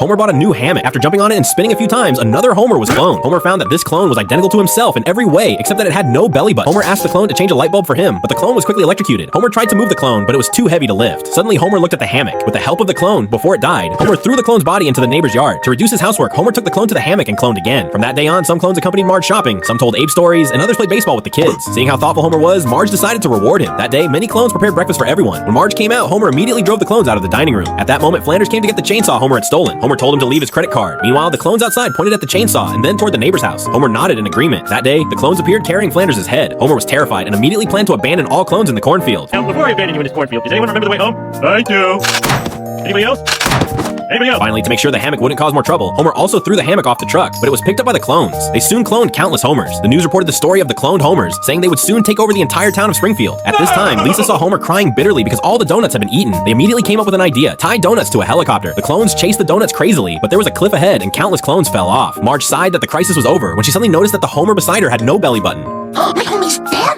Homer bought a new hammock. After jumping on it and spinning a few times, another Homer was cloned. Homer found that this clone was identical to himself in every way, except that it had no belly button. Homer asked the clone to change a light bulb for him, but the clone was quickly electrocuted. Homer tried to move the clone, but it was too heavy to lift. Suddenly, Homer looked at the hammock. With the help of the clone, before it died, Homer threw the clone's body into the neighbor's yard. To reduce his housework, Homer took the clone to the hammock and cloned again. From that day on, some clones accompanied Marge shopping, some told Abe stories, and others played baseball with the kids. Seeing how thoughtful Homer was, Marge decided to reward him. That day, many clones prepared breakfast for everyone. When Marge came out, Homer immediately drove the clones out of the dining room. At that moment, Flanders came to get the chainsaw Homer had stolen. Homer told him to leave his credit card. Meanwhile, the clones outside pointed at the chainsaw and then toward the neighbor's house. Homer nodded in agreement. That day, the clones appeared carrying Flanders' head. Homer was terrified and immediately planned to abandon all clones in the cornfield. Now, before I abandon you in this cornfield, does anyone remember the way home? I do. Anybody else? Anybody else? Finally, to make sure the hammock wouldn't cause more trouble, Homer also threw the hammock off the truck, but it was picked up by the clones. They soon cloned countless Homers. The news reported the story of the cloned Homers, saying they would soon take over the entire town of Springfield. At this time, Lisa saw Homer crying bitterly because all the donuts had been eaten. They immediately came up with an idea: tie donuts to a helicopter. The clones chased the donuts crazily, but there was a cliff ahead and countless clones fell off. Marge sighed that the crisis was over when she suddenly noticed that the Homer beside her had no belly button. My homie's dead.